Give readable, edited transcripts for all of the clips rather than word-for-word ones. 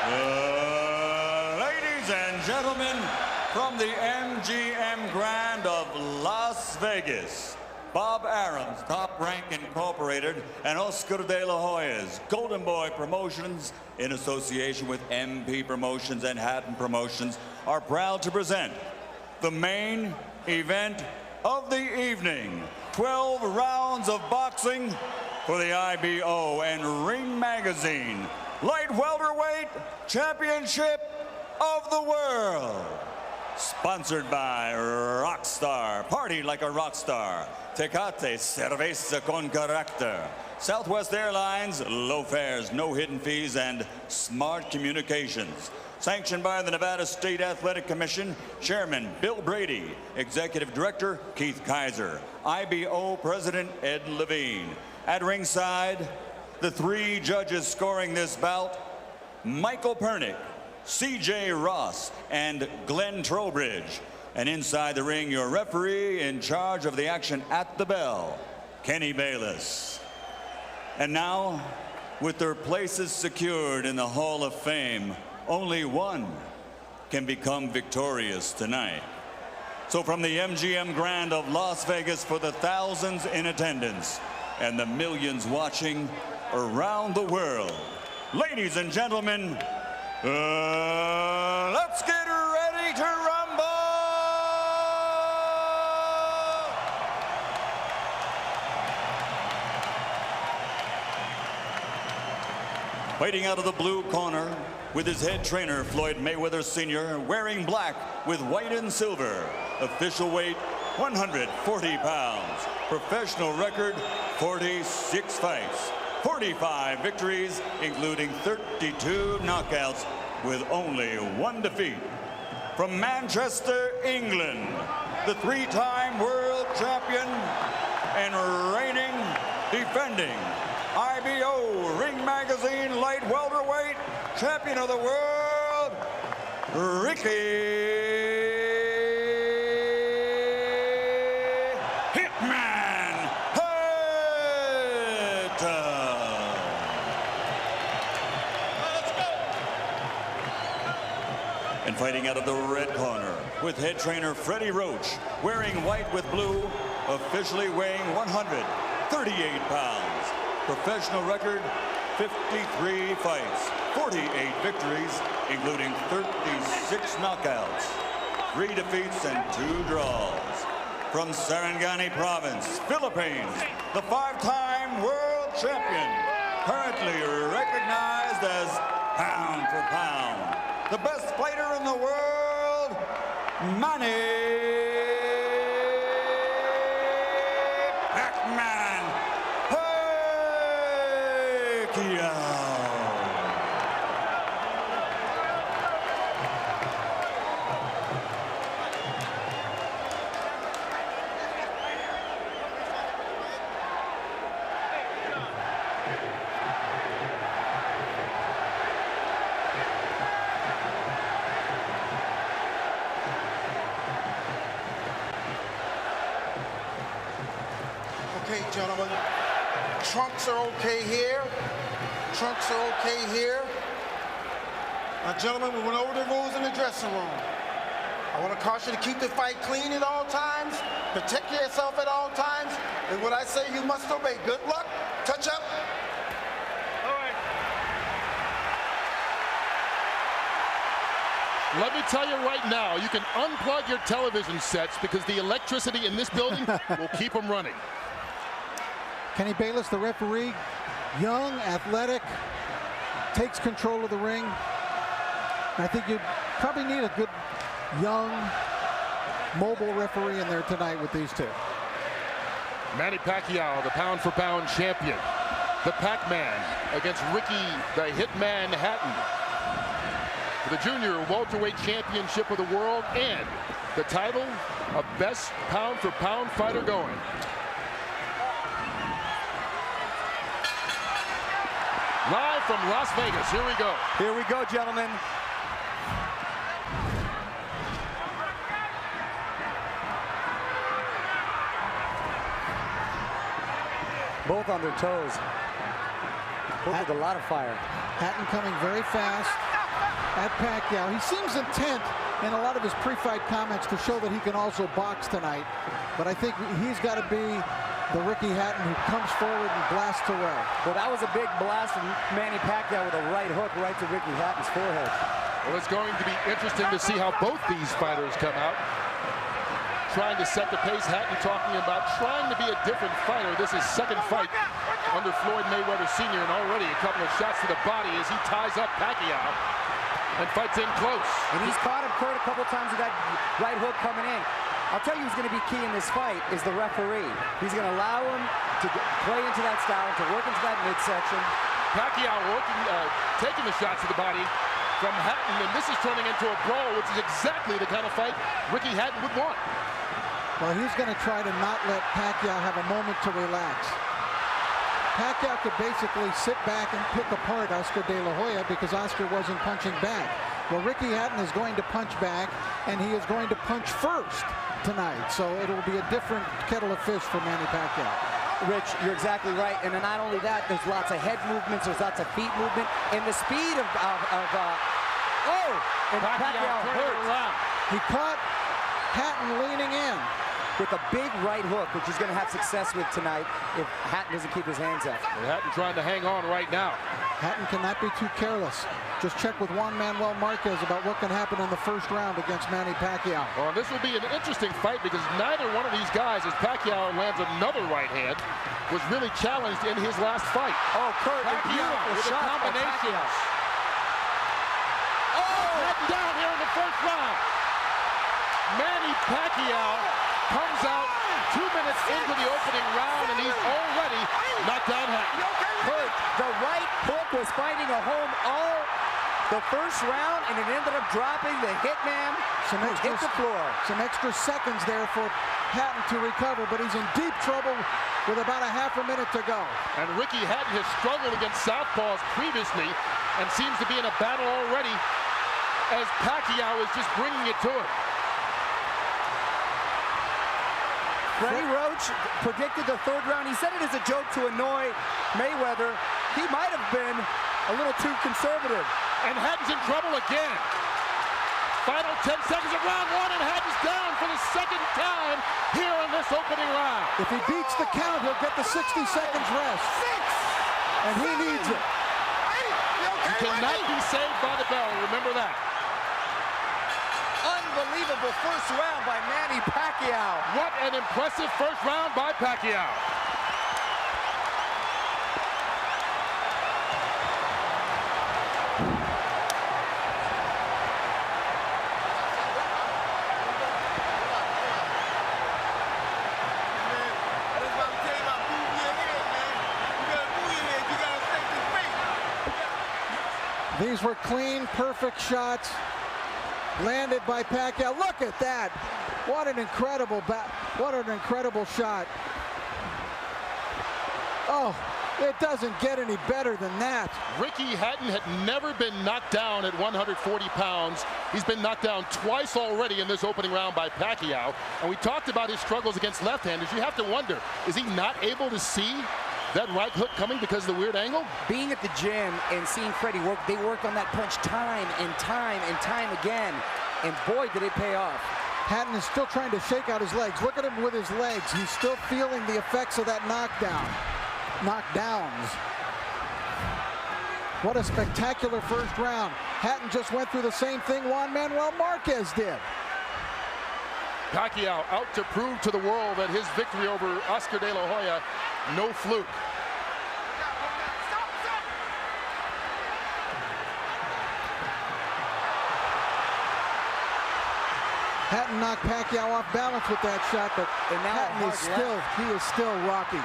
Ladies and gentlemen, from the MGM Grand of Las Vegas, Bob Arum's Top Rank Incorporated and Oscar de la Hoya's Golden Boy Promotions, in association with MP Promotions and Hatton Promotions, are proud to present the main event of the evening. 12 rounds of boxing for the IBO and Ring Magazine Light Welterweight Championship of the World. Sponsored by Rockstar, party like a rock star. Tecate, cerveza con carácter. Southwest Airlines, low fares, no hidden fees, and smart communications. Sanctioned by the Nevada State Athletic Commission, Chairman Bill Brady, Executive Director Keith Kaiser, IBO President Ed Levine. At ringside, the three judges scoring this bout: Michael Pernick, C.J. Ross, and Glenn Trowbridge. And inside the ring, your referee in charge of the action at the bell, Kenny Bayless. And now, with their places secured in the Hall of Fame, only one can become victorious tonight. So from the MGM Grand of Las Vegas, for the thousands in attendance and the millions watching around the world, ladies and gentlemen, let's get ready to rumble! Fighting out of the blue corner, with his head trainer, Floyd Mayweather Sr., wearing black with white and silver. Official weight, 140 pounds. Professional record, 46 fights. 45 victories, including 32 knockouts, with only one defeat. From Manchester, England, the three-time world champion and reigning, defending IBO Ring Magazine Light Welterweight Champion of the World, Ricky Hitman Hatton. Let's go. And fighting out of the red corner, with head trainer Freddie Roach, wearing white with blue, officially weighing 138 pounds. Professional record, 53 fights, 48 victories, including 36 knockouts, 3 defeats and 2 draws. From Sarangani Province, Philippines, the 5-time world champion, currently recognized as pound for pound, the best fighter in the world, Manny Pacquiao. Okay, gentlemen, trunks are okay here. Trunks are okay here. Now, gentlemen, we went over the rules in the dressing room. I want to caution you to keep the fight clean at all times, protect yourself at all times, and what I say you must obey. Good luck. Touch up. All right. Let me tell you right now, you can unplug your television sets because the electricity in this building will keep them running. Kenny Bayless, the referee, young, athletic, takes control of the ring. I think you probably need a good, young, mobile referee in there tonight with these two. Manny Pacquiao, the pound-for-pound champion. The Pac-Man against Ricky, the Hitman Hatton. For the Junior Welterweight Championship of the World and the title of best pound-for-pound fighter going. Live from Las Vegas, here we go. Here we go, gentlemen. Both on their toes. Both with a lot of fire. Hatton coming very fast. at Pacquiao. He seems intent in a lot of his pre-fight comments to show that he can also box tonight. But I think he's got to be the Ricky Hatton who comes forward and blasts away. Well, that was a big blast from Manny Pacquiao with a right hook right to Ricky Hatton's forehead. Well, it's going to be interesting to see how both these fighters come out. Trying to set the pace. Hatton talking about trying to be a different fighter. This is second fight under Floyd Mayweather Sr. and already a couple of shots to the body as he ties up Pacquiao and fights in close. And he's caught him, Kurt, a couple times with that right hook coming in. I'll tell you who's going to be key in this fight is the referee. He's going to allow him to play into that style, to work into that midsection. Pacquiao working, taking the shots to the body from Hatton, and this is turning into a brawl, which is exactly the kind of fight Ricky Hatton would want. Well, he's going to try to not let Pacquiao have a moment to relax. Pacquiao could basically sit back and pick apart Oscar De La Hoya because Oscar wasn't punching back. Well, Ricky Hatton is going to punch back, and he is going to punch first tonight. So it'll be a different kettle of fish for Manny Pacquiao. Rich, you're exactly right. And not only that, there's lots of head movements, there's lots of feet movement, and the speed of Pacquiao hurt. He caught Hatton leaning in with a big right hook, which he's going to have success with tonight if Hatton doesn't keep his hands up. And Hatton trying to hang on right now. Hatton cannot be too careless. Just check with Juan Manuel Marquez about what can happen in the first round against Manny Pacquiao. Well, this will be an interesting fight because neither one of these guys, as Pacquiao lands another right hand, was really challenged in his last fight. Oh, Kurt, Pacquiao with a combination. Oh, Hatton down here in the first round. Manny Pacquiao comes out 2 minutes into the opening round, and he's already knocked down Hatton. Kurt, the right hook was finding a home all the first round, and it ended up dropping the hitman who hit the floor. Some extra seconds there for Hatton to recover, but he's in deep trouble with about a half a minute to go. And Ricky Hatton has struggled against southpaws previously and seems to be in a battle already as Pacquiao is just bringing it to him. Freddie Roach predicted the third round. He said it as a joke to annoy Mayweather. He might have been a little too conservative. And Hatton's in trouble again. Final 10 seconds of round one, and Hatton's down for the second time here in this opening round. If he beats the count, he'll get the 60 seconds rest. And he needs it. He cannot be saved by the bell, remember that. Unbelievable first round by Manny Pacquiao. What an impressive first round by Pacquiao. These were clean, perfect shots landed by Pacquiao. Look at that. What an incredible shot. Oh, it doesn't get any better than that. Ricky Hatton had never been knocked down at 140 pounds. He's been knocked down twice already in this opening round by Pacquiao. And we talked about his struggles against left-handers. You have to wonder, is he not able to see that right hook coming because of the weird angle? Being at the gym and seeing Freddie work, they worked on that punch time and time and time again. And boy, did it pay off. Hatton is still trying to shake out his legs. Look at him with his legs. He's still feeling the effects of that knockdowns. What a spectacular first round. Hatton just went through the same thing Juan Manuel Marquez did. Pacquiao out to prove to the world that his victory over Oscar De La Hoya, no fluke. Hatton knocked Pacquiao off balance with that shot, but Hatton is still rocky.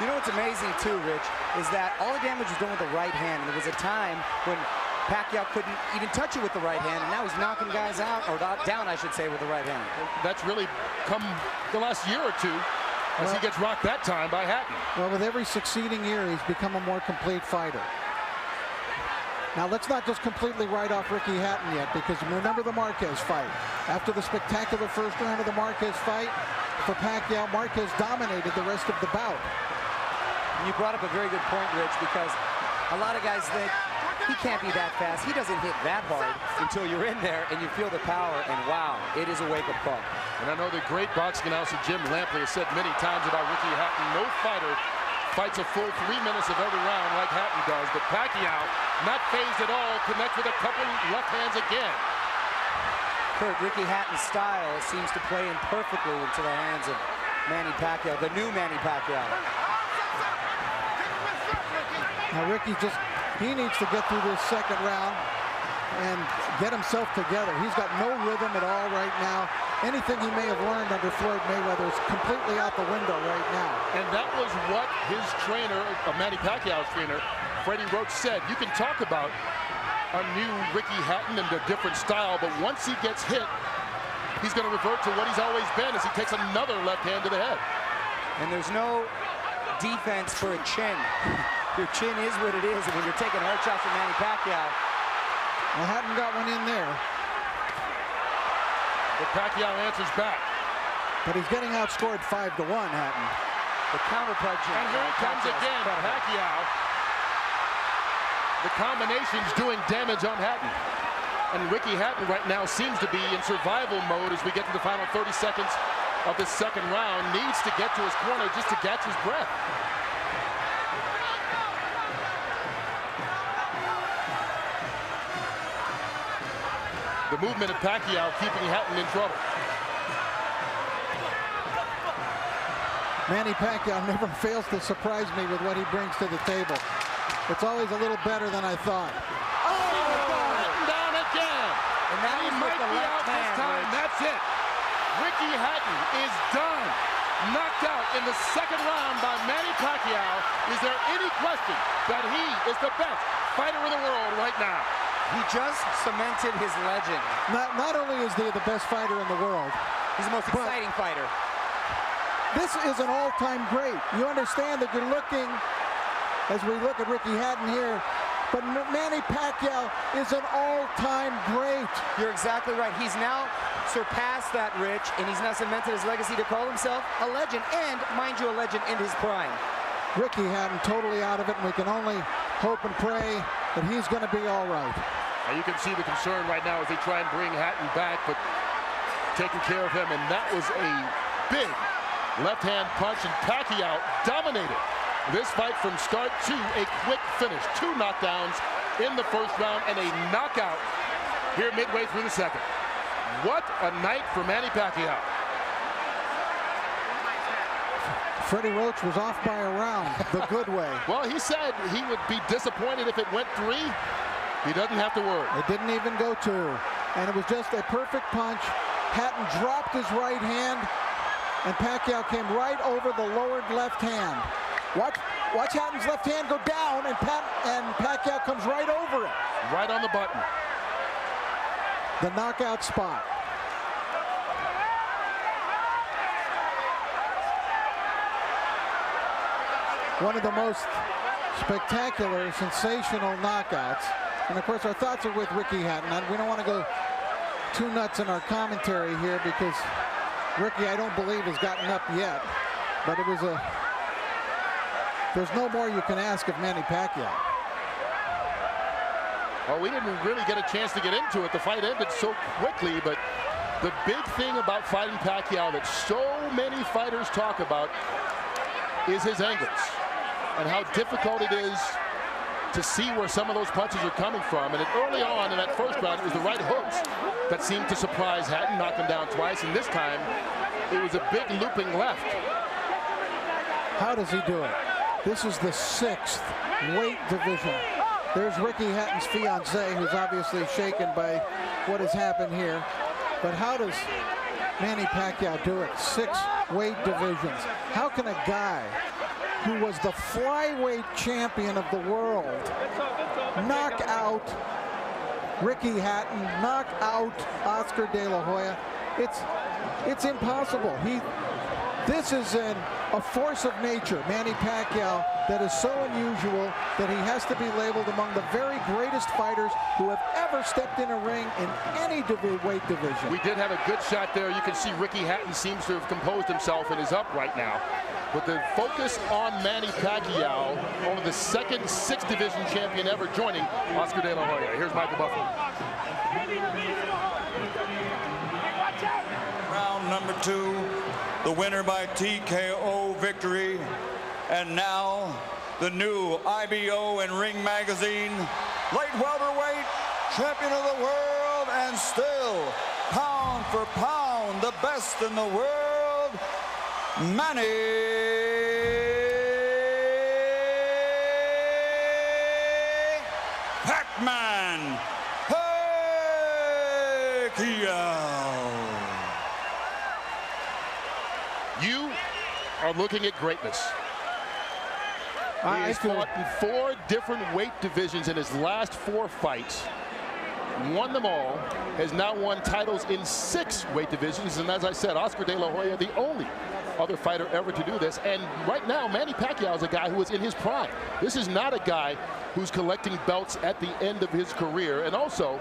You know what's amazing too, Rich, is that all the damage was done with the right hand. And there was a time when Pacquiao couldn't even touch it with the right hand, and now he's knocking guys out, or down, I should say, with the right hand. That's really come the last year or two as he gets rocked that time by Hatton. Well, with every succeeding year, he's become a more complete fighter. Now, let's not just completely write off Ricky Hatton yet, because remember the Marquez fight. After the spectacular first round of the Marquez fight, for Pacquiao, Marquez dominated the rest of the bout. You brought up a very good point, Rich, because a lot of guys think he can't be that fast. He doesn't hit that hard until you're in there and you feel the power, and wow, it is a wake-up call. And I know the great boxing announcer Jim Lampley has said many times about Ricky Hatton, no fighter fights a full 3 minutes of every round like Hatton does, but Pacquiao, not phased at all, connects with a couple left hands again. Kurt, Ricky Hatton's style seems to play in perfectly into the hands of Manny Pacquiao, the new Manny Pacquiao. Now Ricky he needs to get through this second round and get himself together. He's got no rhythm at all right now. Anything he may have learned under Floyd Mayweather is completely out the window right now. And that was what his trainer, Manny Pacquiao's trainer, Freddie Roach, said. You can talk about a new Ricky Hatton and a different style, but once he gets hit, he's going to revert to what he's always been as he takes another left hand to the head. And there's no defense for a chin. Your chin is what it is, and when you're taking hard shots from Manny Pacquiao. Well, Hatton got one in there. But Pacquiao answers back. But he's getting outscored 5-1, Hatton. The counter punch. And here it comes again, Pacquiao. The combination's doing damage on Hatton. And Ricky Hatton right now seems to be in survival mode as we get to the final 30 seconds of the second round. Needs to get to his corner just to catch his breath. The movement of Pacquiao keeping Hatton in trouble. Manny Pacquiao never fails to surprise me with what he brings to the table. It's always a little better than I thought. Oh, Hatton down again. And that he might be out this time. That's it. Ricky Hatton is done. Knocked out in the second round by Manny Pacquiao. Is there any question that he is the best fighter in the world right now? He just cemented his legend. Not only is he the best fighter in the world, he's the most exciting fighter. This is an all-time great. You understand that you're looking, as we look at Ricky Hatton here, but Manny Pacquiao is an all-time great. You're exactly right. He's now surpassed that, Rich, and he's now cemented his legacy to call himself a legend, and, mind you, a legend in his prime. Ricky Hatton totally out of it, and we can only hope and pray that he's going to be all right. Now you can see the concern right now as they try and bring Hatton back, but taking care of him, and that was a big left-hand punch, and Pacquiao dominated this fight from start to a quick finish. 2 knockdowns in the first round and a knockout here midway through the second. What a night for Manny Pacquiao. Freddie Roach was off by a round the good way. Well, he said he would be disappointed if it went 3. He doesn't have to worry. It didn't even go 2. And it was just a perfect punch. Hatton dropped his right hand, and Pacquiao came right over the lowered left hand. Watch Hatton's left hand go down, and Pacquiao comes right over it. Right on the button. The knockout spot. One of the most spectacular, sensational knockouts. And of course, our thoughts are with Ricky Hatton. We don't want to go too nuts in our commentary here because Ricky, I don't believe, has gotten up yet. But it was there's no more you can ask of Manny Pacquiao. Well, we didn't really get a chance to get into it. The fight ended so quickly, but the big thing about fighting Pacquiao that so many fighters talk about is his angles and how difficult it is to see where some of those punches are coming from. And early on in that first round, it was the right hooks that seemed to surprise Hatton, knock him down twice, and this time it was a big looping left. How does he do it? This is the 6th weight division. There's Ricky Hatton's fiancée, who's obviously shaken by what has happened here. But how does Manny Pacquiao do it? 6 weight divisions. How can a guy who was the flyweight champion of the world knock out Ricky Hatton, knock out Oscar De La Hoya? It's impossible. This is a force of nature, Manny Pacquiao, that is so unusual that he has to be labeled among the very greatest fighters who have ever stepped in a ring in any weight division. We did have a good shot there. You can see Ricky Hatton seems to have composed himself and is up right now. But the focus on Manny Pacquiao, only the second 6th division champion ever, joining Oscar De La Hoya. Here's Michael Buffalo. Round number 2, the winner by TKO victory. And now, the new IBO and Ring Magazine light welterweight champion of the world, and still, pound for pound, the best in the world, Manny Pac-Man Pacquiao. You are looking at greatness. He has fought in 4 different weight divisions in his last 4 fights. Won them all, has now won titles in 6 weight divisions, and as I said, Oscar De La Hoya, the only other fighter ever to do this. And right now, Manny Pacquiao is a guy who is in his prime. This is not a guy who's collecting belts at the end of his career. And also,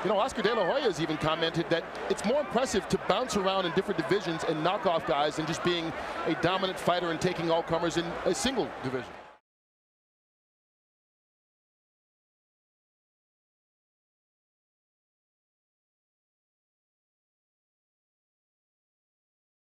you know, Oscar De La Hoya has even commented that it's more impressive to bounce around in different divisions and knock off guys than just being a dominant fighter and taking all comers in a single division.